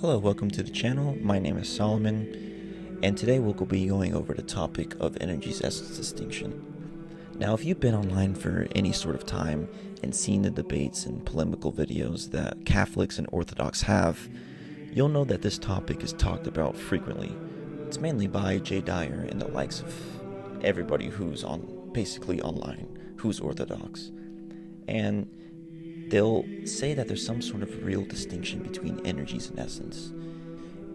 Hello, welcome to the channel. My name is Solomon, and today we'll be going over the topic of energy's essence distinction. Now, if you've been online for any sort of time and seen the debates and polemical videos that Catholics and Orthodox have, you'll know that this topic is talked about frequently. It's mainly by Jay Dyer and the likes of everybody who's basically online, who's Orthodox. And they'll say that there's some sort of real distinction between energies and essence.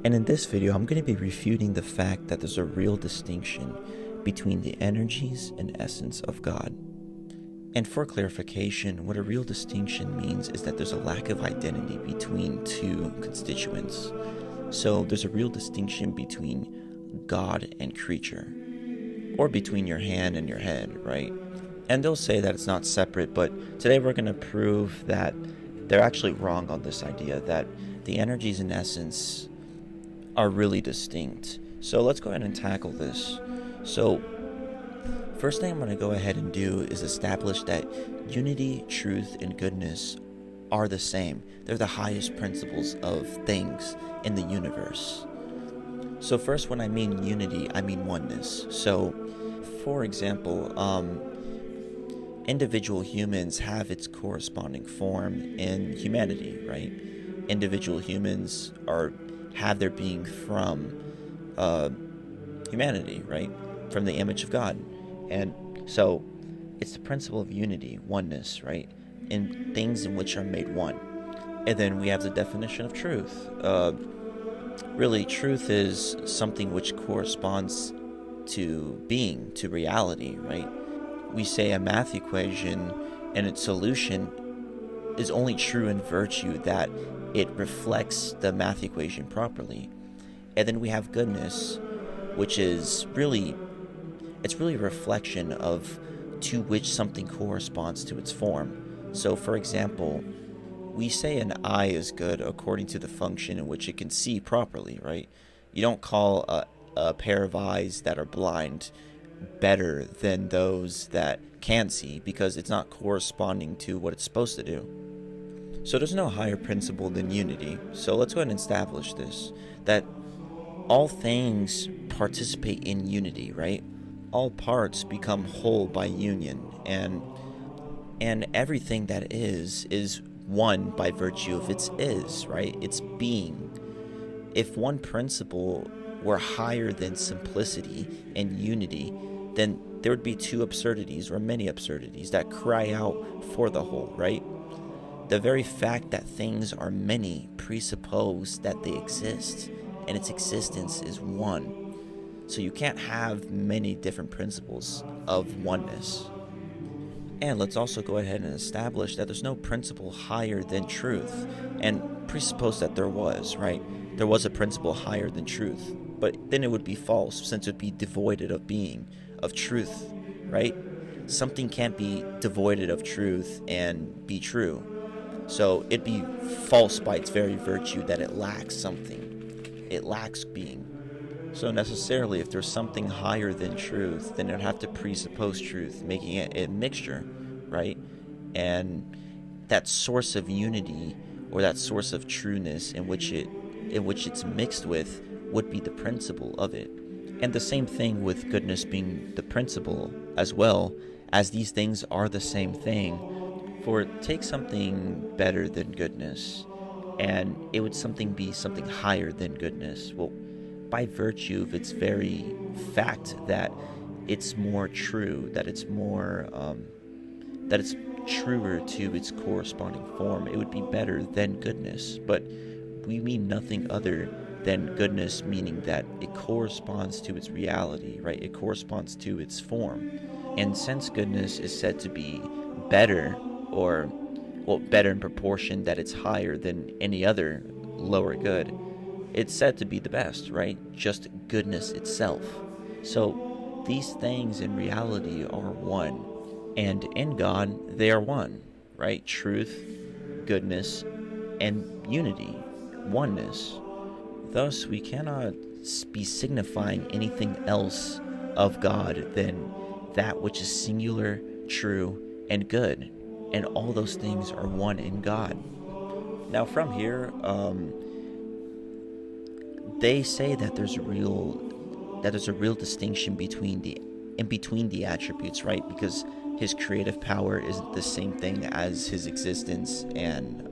And in this video, I'm going to be refuting the fact that there's a real distinction between the energies and essence of God. And for clarification, what a real distinction means is that there's a lack of identity between two constituents. So there's a real distinction between God and creature, or between your hand and your head, right? And they'll say that it's not separate, but today we're going to prove that they're actually wrong on this idea, that the energies and essence are really distinct. So let's go ahead and tackle this. So first thing I'm going to go ahead and do is establish that unity, truth, and goodness are the same. They're the highest principles of things in the universe. So first, when I mean unity, I mean oneness. So for example, individual humans have its corresponding form in humanity, right? Individual humans have their being from humanity, right? From the image of God. And so it's the principle of unity, oneness, right? In things in which are made one. And then we have the definition of truth. Really, truth is something which corresponds to being, to reality, right? We say a math equation and its solution is only true in virtue that it reflects the math equation properly. And then we have goodness, which is really a reflection of to which something corresponds to its form. So for example, we say an eye is good according to the function in which it can see properly, right? You don't call a pair of eyes that are blind better than those that can see because it's not corresponding to what it's supposed to do. So there's no higher principle than unity. So let's go ahead and establish this, that all things participate in unity, right? All parts become whole by union, and everything that is one by virtue of its right? Its being. If one principle were higher than simplicity and unity, then there would be two absurdities or many absurdities that cry out for the whole, right? The very fact that things are many presuppose that they exist, and its existence is one. So you can't have many different principles of oneness. And let's also go ahead and establish that there's no principle higher than truth, and presuppose that there was, right? There was a principle higher than truth, but then it would be false since it would be devoided of being, of truth, right? Something can't be devoided of truth and be true. So it'd be false by its very virtue that it lacks something. It lacks being. So necessarily, if there's something higher than truth, then it'd have to presuppose truth, making it a mixture, right? And that source of unity, or that source of trueness in which it's mixed with, would be the principle of it. And the same thing with goodness being the principle as well, as these things are the same thing. For take something better than goodness, and it would be something higher than goodness. Well, by virtue of its very fact that it's more true, that it's truer to its corresponding form, it would be better than goodness. But we mean nothing other than goodness, meaning that it corresponds to its reality, right? It corresponds to its form. And since goodness is said to be better, or better in proportion that it's higher than any other lower good, it's said to be the best, right? Just goodness itself. So these things in reality are one, and in God they are one, right? Truth, goodness, and unity, oneness. Thus we cannot be signifying anything else of God than that which is singular, true, and good, and all those things are one in God. Now from here, they say that there's a real distinction between the attributes, right? Because his creative power isn't the same thing as his existence, and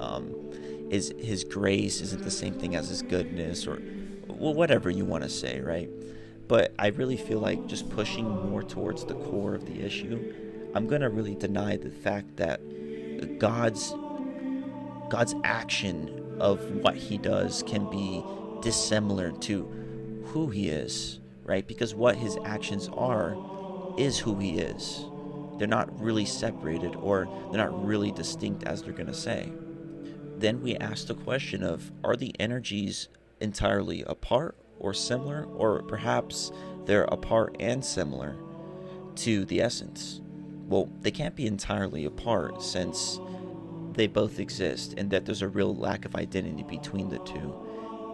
is his grace isn't the same thing as his goodness, or well, whatever you want to say, right? But I really feel like just pushing more towards the core of the issue, I'm gonna really deny the fact that God's God's action of what he does can be dissimilar to who he is, right? Because what his actions are is who he is. They're not really separated, or they're not really distinct as they're going to say. Then we ask the question of, are the energies entirely apart or similar, or perhaps they're apart and similar to the essence? Well, they can't be entirely apart, since they both exist, and that there's a real lack of identity between the two.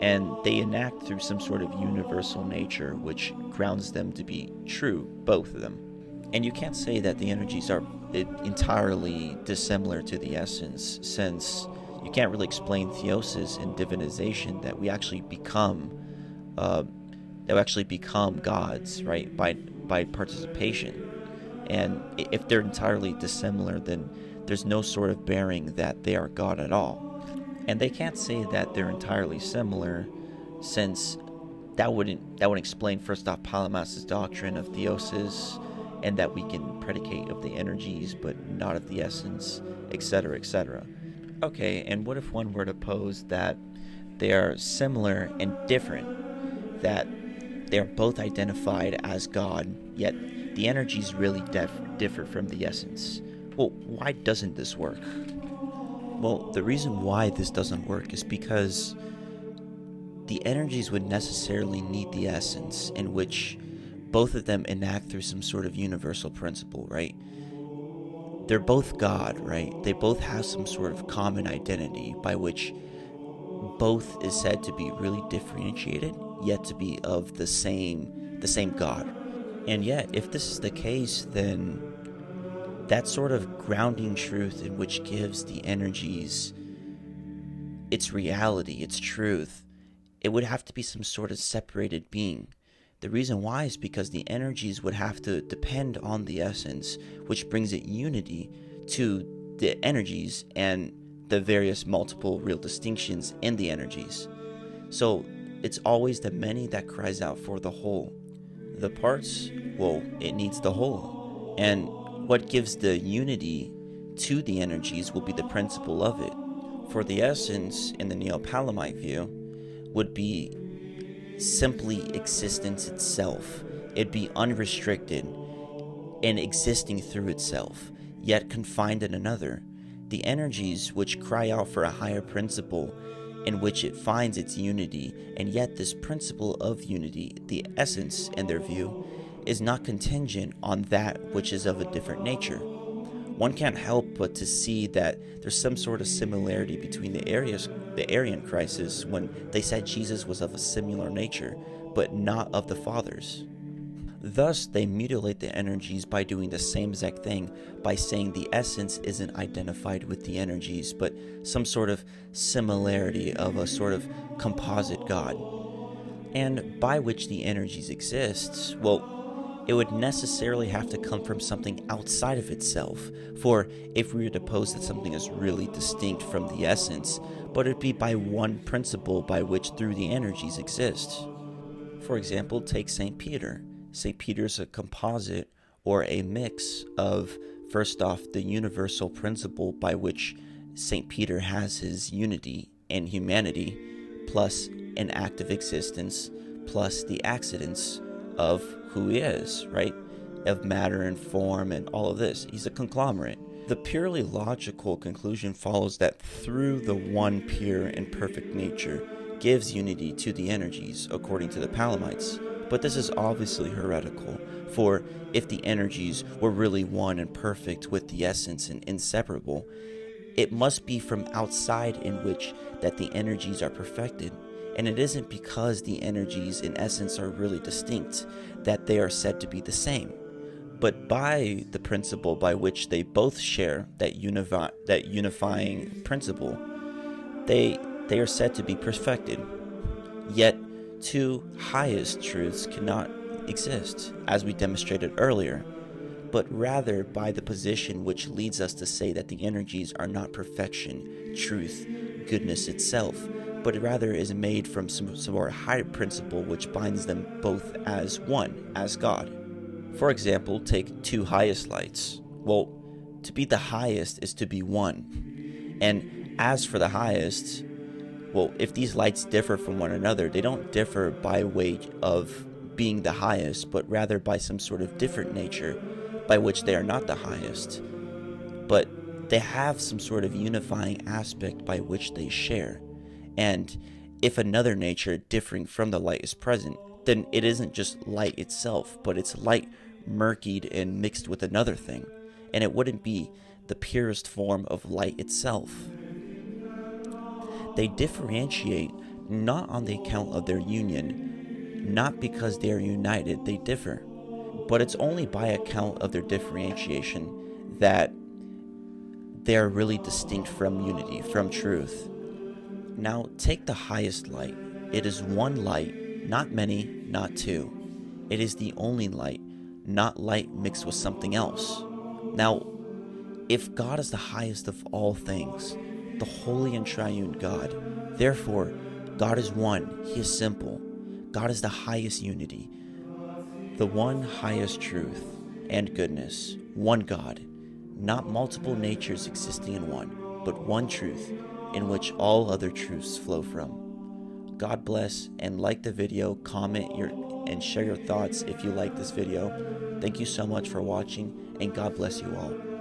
And they enact through some sort of universal nature which grounds them to be true, both of them. And you can't say that the energies are entirely dissimilar to the essence, since you can't really explain theosis and divinization, that we actually become gods, right, by participation. And if they're entirely dissimilar, then there's no sort of bearing that they are God at all. And they can't say that they're entirely similar, since that wouldn't explain, first off, Palamas' doctrine of theosis, and that we can predicate of the energies but not of the essence, etc., etc. Okay, and what if one were to pose that they are similar and different, that they are both identified as God, yet the energies really differ from the essence? Well, why doesn't this work? Well, the reason why this doesn't work is because the energies would necessarily need the essence, in which both of them enact through some sort of universal principle, right? They're both God, right? They both have some sort of common identity by which both is said to be really differentiated, yet to be of the same God. And yet, if this is the case, then that sort of grounding truth in which gives the energies its reality, its truth, it would have to be some sort of separated being. The reason why is because the energies would have to depend on the essence, which brings it unity to the energies and the various multiple real distinctions in the energies. So it's always the many that cries out for the whole. The parts, well, it needs the whole. And what gives the unity to the energies will be the principle of it. For the essence, in the Neo-Palamite view, would be simply existence itself. It'd be unrestricted and existing through itself, yet confined in another. The energies which cry out for a higher principle in which it finds its unity, and yet this principle of unity, the essence in their view, is not contingent on that which is of a different nature. One can't help but to see that there's some sort of similarity between the Arian crisis, when they said Jesus was of a similar nature, but not of the Father's. Thus, they mutilate the energies by doing the same exact thing, by saying the essence isn't identified with the energies, but some sort of similarity of a sort of composite God. And by which the energies exist, well, it would necessarily have to come from something outside of itself. For if we were to pose that something is really distinct from the essence, but it'd be by one principle by which through the energies exist. For example, take St. Peter. St. Peter's a composite, or a mix of, first off, the universal principle by which St. Peter has his unity and humanity, plus an active existence, plus the accidents of who he is, right? Of matter and form and all of this. He's a conglomerate. The purely logical conclusion follows that through the one pure and perfect nature gives unity to the energies, according to the Palamites. But this is obviously heretical, for if the energies were really one and perfect with the essence and inseparable, it must be from outside in which that the energies are perfected. And it isn't because the energies in essence are really distinct that they are said to be the same, but by the principle by which they both share that unifying principle, they are said to be perfected. Yet, two highest truths cannot exist, as we demonstrated earlier, but rather by the position which leads us to say that the energies are not perfection, truth, goodness itself, but rather is made from some more higher principle which binds them both as one, as God. For example, take two highest lights. Well, to be the highest is to be one. And as for the highest, well, if these lights differ from one another, they don't differ by way of being the highest, but rather by some sort of different nature by which they are not the highest. But they have some sort of unifying aspect by which they share. And if another nature differing from the light is present, then it isn't just light itself, but it's light murkied and mixed with another thing. And it wouldn't be the purest form of light itself. They differentiate not on the account of their union, not because they are united, they differ, but it's only by account of their differentiation that they are really distinct from unity, from truth. Now, take the highest light. It is one light, not many, not two. It is the only light, not light mixed with something else. Now, if God is the highest of all things, the holy and triune God, therefore, God is one, He is simple. God is the highest unity, the one highest truth and goodness, one God, not multiple natures existing in one, but one truth in which all other truths flow from. God bless, and like the video, comment and share your thoughts if you like this video. Thank you so much for watching, and God bless you all.